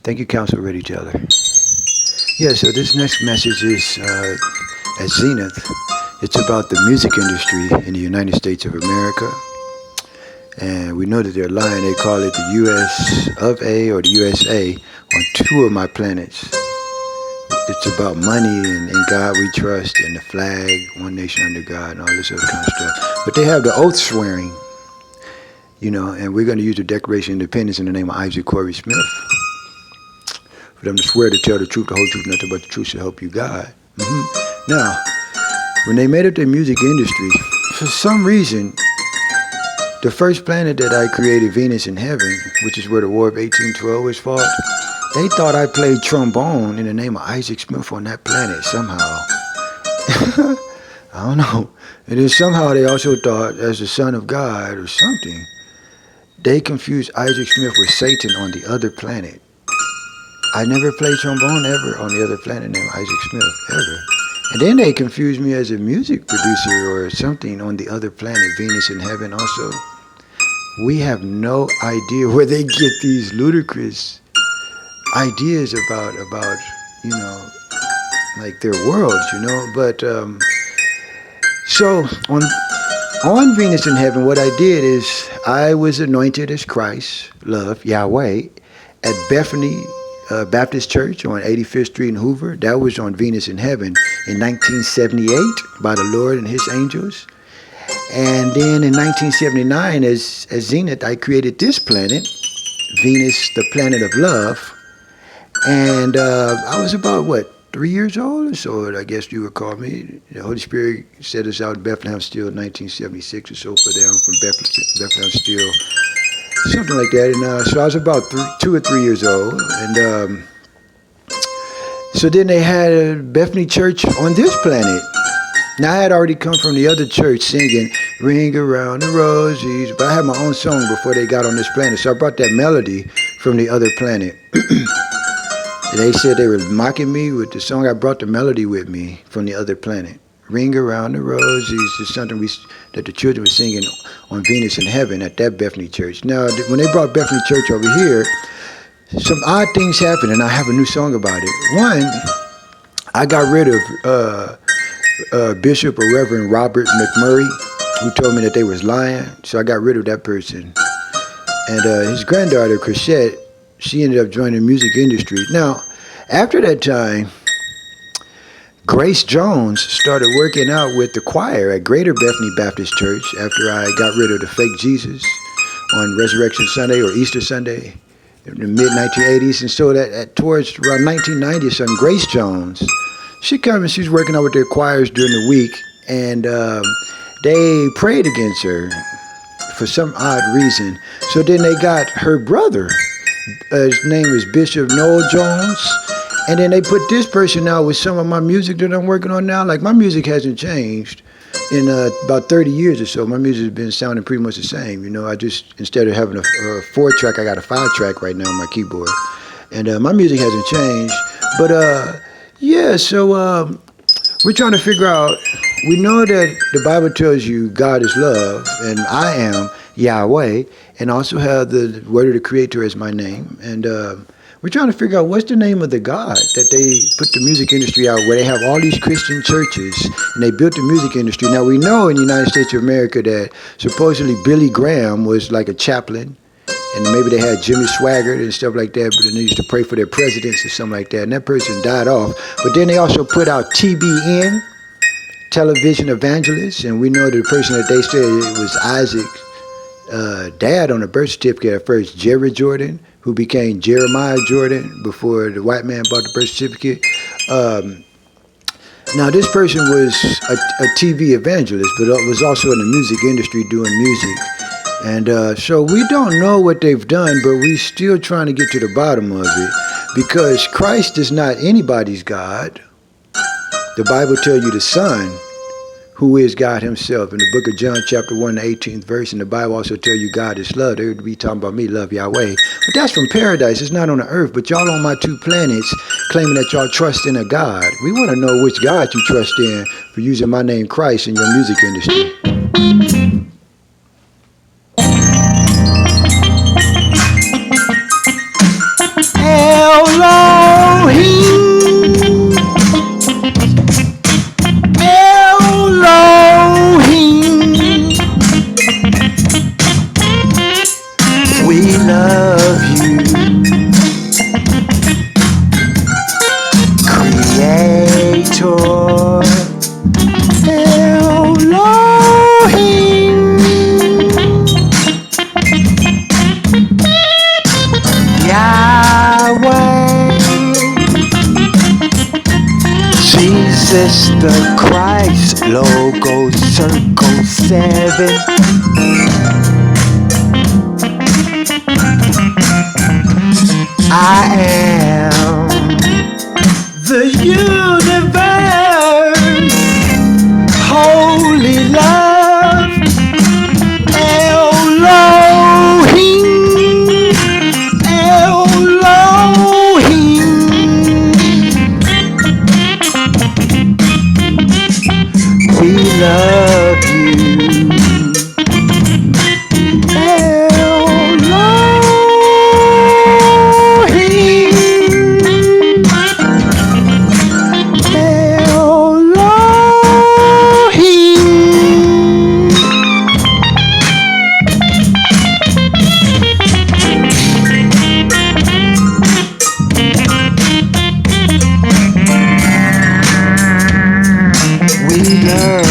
Thank you, Council Ready Teller. Yeah, so this next message is at Zenith. It's about the music industry in the United States of America. And we know that they're lying. They call it the US of A or the USA on two of my planets. It's about money and in God we trust and the flag, one nation under God and all this other kind of stuff. But they have the oath swearing, and we're going to use the Declaration of Independence in the name of Isaac Corey Smith. For them to swear to tell the truth, the whole truth, nothing but the truth shall help you God. Now, when they made up the music industry, for some reason, the first planet that I created, Venus in Heaven, which is where the War of 1812 was fought, they thought I played trombone in the name of Isaac Smith on that planet somehow. I don't know. And then somehow they also thought, as the Son of God or something, they confused Isaac Smith with Satan on the other planet. I never played trombone ever on the other planet named Isaac Smith, ever. And then they confused me as a music producer or something on the other planet, Venus in Heaven also. We have no idea where they get these ludicrous ideas about like their worlds, But so on Venus in Heaven, what I did is I was anointed as Christ, love, Yahweh, at Bethany Baptist Church on 85th Street in Hoover. That was on Venus in Heaven in 1978 by the Lord and his angels. And then in 1979, as Zenith, I created this planet, Venus, the planet of love. And I was about, 3 years old or so, I guess you would call me. The Holy Spirit set us out in Bethlehem Steel in 1976 or so for them from Bethlehem Steel. Something like that. And so I was about 2 or 3 years old. And so then they had a Bethany Church on this planet. Now, I had already come from the other church singing, Ring Around the Rosies, but I had my own song before they got on this planet. So I brought that melody from the other planet. They said they were mocking me with the song. I brought the melody with me from the other planet. Ring Around the Rosies is something that the children were singing on Venus in Heaven at that Bethany Church. Now, when they brought Bethany Church over here, some odd things happened, and I have a new song about it. One, I got rid of Bishop or Reverend Robert McMurray, who told me that they was lying. So I got rid of that person. And his granddaughter, Chrisette, she ended up joining the music industry. Now, after that time, Grace Jones started working out with the choir at Greater Bethany Baptist Church after I got rid of the fake Jesus on Resurrection Sunday or Easter Sunday in the mid-1980s. And so that towards around 1990 or something, Grace Jones, she came and she was working out with their choirs during the week, and they prayed against her for some odd reason. So then they got her brother. His name is Bishop Noel Jones. And then they put this person out with some of my music that I'm working on now. Like, my music hasn't changed in about 30 years or so. My music has been sounding pretty much the same. I just, instead of having a 4-track, I got a 5-track right now on my keyboard. And my music hasn't changed. But, yeah, so we're trying to figure out, we know that the Bible tells you God is love, and I am Yahweh, and also have the word of the Creator as my name. And we're trying to figure out what's the name of the God that they put the music industry out, where they have all these Christian churches, and they built the music industry. Now, we know in the United States of America that supposedly Billy Graham was like a chaplain, and maybe they had Jimmy Swaggart and stuff like that, but they used to pray for their presidents or something like that, and that person died off. But then they also put out TBN, television evangelists, and we know the person that they said it was Isaac's dad on the birth certificate at first, Jerry Jordan, who became Jeremiah Jordan before the white man bought the birth certificate. Now, this person was a TV evangelist, but was also in the music industry doing music. And so we don't know what they've done, but we're still trying to get to the bottom of it, because Christ is not anybody's God. The Bible tells you the Son, who is God himself. In the book of John, chapter 1, the 18th verse, and the Bible also tells you God is love. They would be talking about me, love Yahweh. But that's from paradise. It's not on the earth. But y'all on my 2 planets claiming that y'all trust in a God. We want to know which God you trust in for using my name, Christ, in your music industry. Yahweh, Jesus the Christ, logo circle 7. I am the universe, holy love, Elohim, Elohim. We love you, we love